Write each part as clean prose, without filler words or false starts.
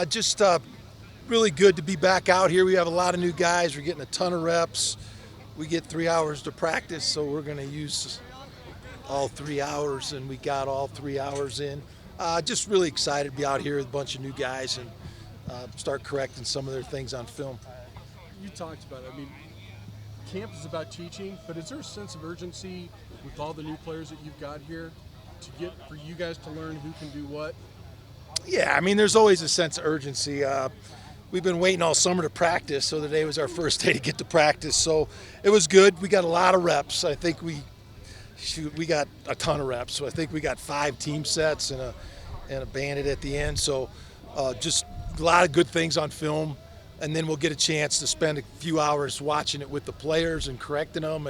Just really good to be back out here. We have a lot of new guys. We're getting a ton of reps. We get 3 hours to practice, so we're going to use all 3 hours, and we got all 3 hours in. Just really excited to be out here with a bunch of new guys and start correcting some of their things on film. You talked about it. I mean, camp is about teaching, but is there a sense of urgency with all the new players that you've got here for you guys to learn who can do what? Yeah, I mean, there's always a sense of urgency. We've been waiting all summer to practice, so today was our first day to get to practice. So it was good. We got a lot of reps. I think we got a ton of reps. So I think we got 5 team sets and a bandit at the end. So just a lot of good things on film. And then we'll get a chance to spend a few hours watching it with the players and correcting them.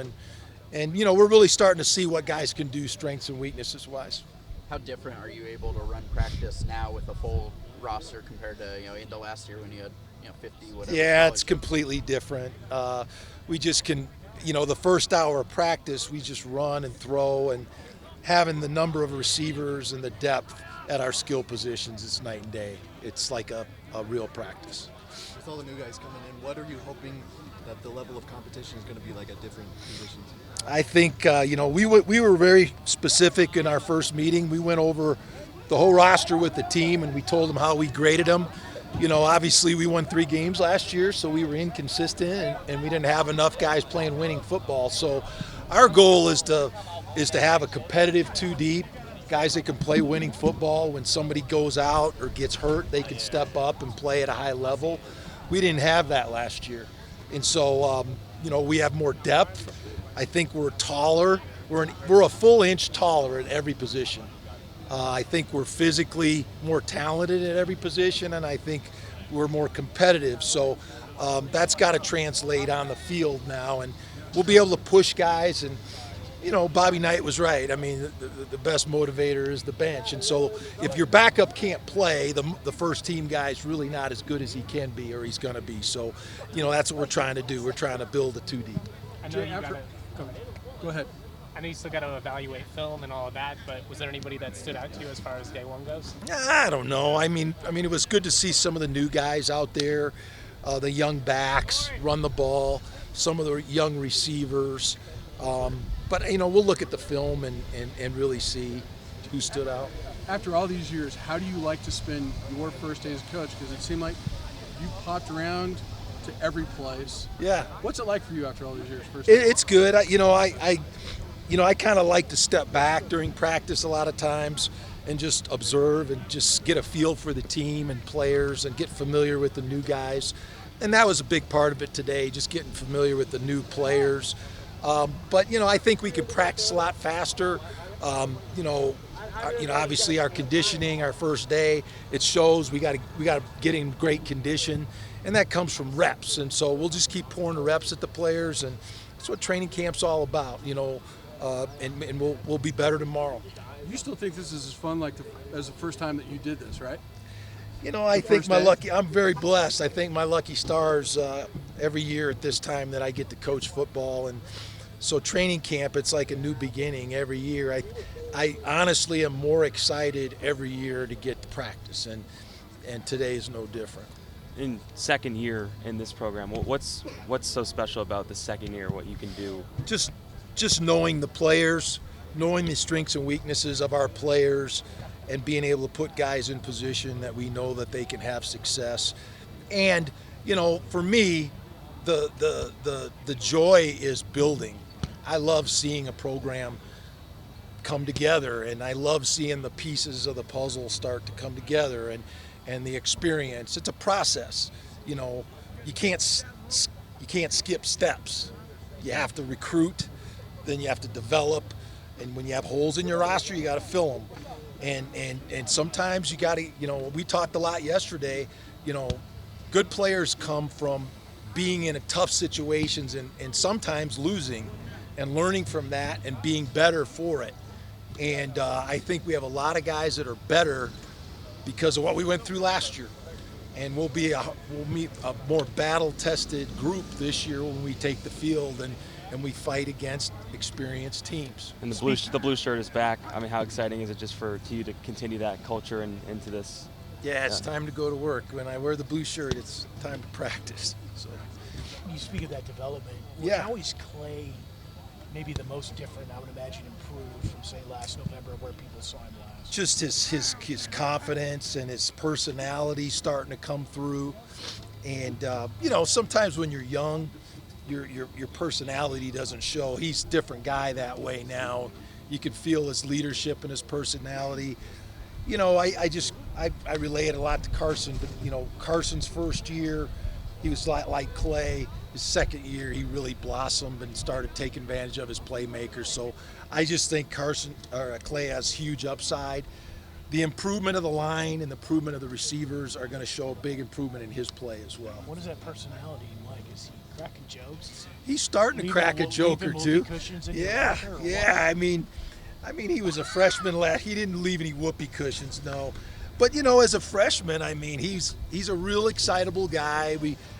And we're really starting to see what guys can do strengths and weaknesses wise. How different are you able to run practice now with a full roster compared to into last year when you had 50 whatever? Yeah, it's completely different. We just can, the first hour of practice we just run and throw, and having the number of receivers and the depth at our skill positions, it's night and day. It's like a real practice. With all the new guys coming in, what are you hoping that the level of competition is going to be like at different positions? I think we were very specific in our first meeting. We went over the whole roster with the team, and we told them how we graded them. Obviously we won 3 games last year, so we were inconsistent, and we didn't have enough guys playing winning football. So our goal is to have a competitive 2 deep, guys that can play winning football. When somebody goes out or gets hurt, they can step up and play at a high level. We didn't have that last year, and so we have more depth. I think we're taller. We're a full inch taller at every position. I think we're physically more talented at every position, and I think we're more competitive. So that's got to translate on the field now, and we'll be able to push guys. And Bobby Knight was right. I mean, the best motivator is the bench, and so if your backup can't play, the first team guy's really not as good as he can be or he's going to be. So that's what we're trying to do. We're trying to build a 2 deep. I know go ahead. I know you still got to evaluate film and all of that, but was there anybody that stood out to you as far as day one goes? I don't know. I mean, it was good to see some of the new guys out there, the young backs run the ball, some of the young receivers. But we'll look at the film and really see who stood out. After all these years, how do you like to spend your first day as a coach? Because it seemed like you popped around to every place. Yeah. What's it like for you after all these years? It's good. I kind of like to step back during practice a lot of times and just observe and just get a feel for the team and players and get familiar with the new guys. And that was a big part of it today, just getting familiar with the new players. But I think we could practice a lot faster. Obviously our conditioning, our first day, it shows we got to get in great condition, and that comes from reps. And so we'll just keep pouring the reps at the players, and that's what training camp's all about. And we'll be better tomorrow. You still think this is as fun as the first time that you did this, right? I think I'm very blessed. I think my lucky stars every year at this time that I get to coach football. And so training camp, it's like a new beginning every year. I honestly am more excited every year to get to practice, and today is no different. In second year in this program, what's so special about the second year, what you can do? Just knowing the players, knowing the strengths and weaknesses of our players, and being able to put guys in position that we know that they can have success. And for me, the joy is building. I love seeing a program come together, and I love seeing the pieces of the puzzle start to come together, and the experience. It's a process. You can't skip steps. You have to recruit, then you have to develop, and when you have holes in your roster, you got to fill them. And sometimes you got to, we talked a lot yesterday, good players come from being in tough situations and sometimes losing and learning from that and being better for it. And I think we have a lot of guys that are better because of what we went through last year. And we'll meet a more battle-tested group this year when we take the field and we fight against experienced teams. And the blue shirt is back. I mean, how exciting is it just for you to continue that culture and into this? Yeah, it's time to go to work. When I wear the blue shirt, it's time to practice. So. You speak of that development. Yeah. How is Clay maybe the most different, I would imagine, improved from, say, last November where people saw him last? Just his confidence and his personality starting to come through. And, sometimes when you're young, your personality doesn't show. He's a different guy that way now. You can feel his leadership and his personality. I relay it a lot to Carson, but Carson's first year, he was like Clay. His second year, he really blossomed and started taking advantage of his playmakers. So I just think Clay has huge upside. The improvement of the line and the improvement of the receivers are going to show a big improvement in his play as well. What is that personality like? Is he cracking jokes? He's starting to crack a joke or two. Yeah. I mean, he was a freshman last. He didn't leave any whoopee cushions, no. But as a freshman, I mean, he's a real excitable guy.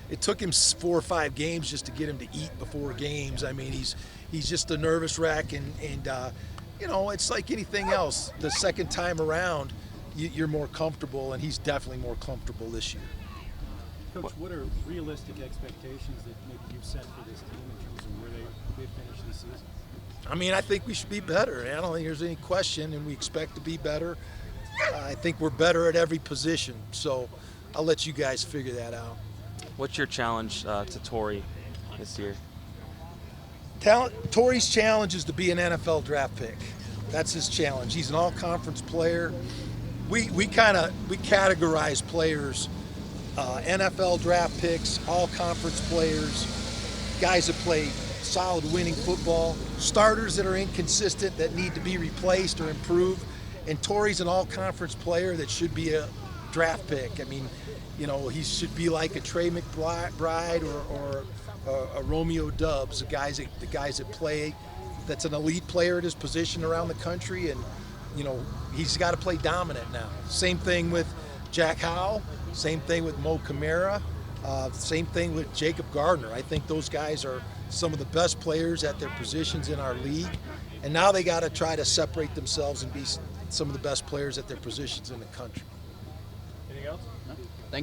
It took him 4 or 5 games just to get him to eat before games. I mean, he's just a nervous wreck, and it's like anything else. The second time around, you're more comfortable, and he's definitely more comfortable this year. Coach, what are realistic expectations that maybe you've set for this team in terms of where they finish this season? I mean, I think we should be better. I don't think there's any question, and we expect to be better. I think we're better at every position, so I'll let you guys figure that out. What's your challenge to Torrey this year? Torrey's challenge is to be an NFL draft pick. That's his challenge. He's an all-conference player. We categorize players, NFL draft picks, all-conference players, guys that play solid winning football, starters that are inconsistent that need to be replaced or improved. And Torrey's an all-conference player that should be a draft pick. I mean, he should be like a Trey McBride or a Romeo Dubs, the guys that play, that's an elite player at his position around the country, and he's got to play dominant now. Same thing with Jack Howell, same thing with Mo Camara, same thing with Jacob Gardner. I think those guys are some of the best players at their positions in our league, and now they got to try to separate themselves and be some of the best players at their positions in the country.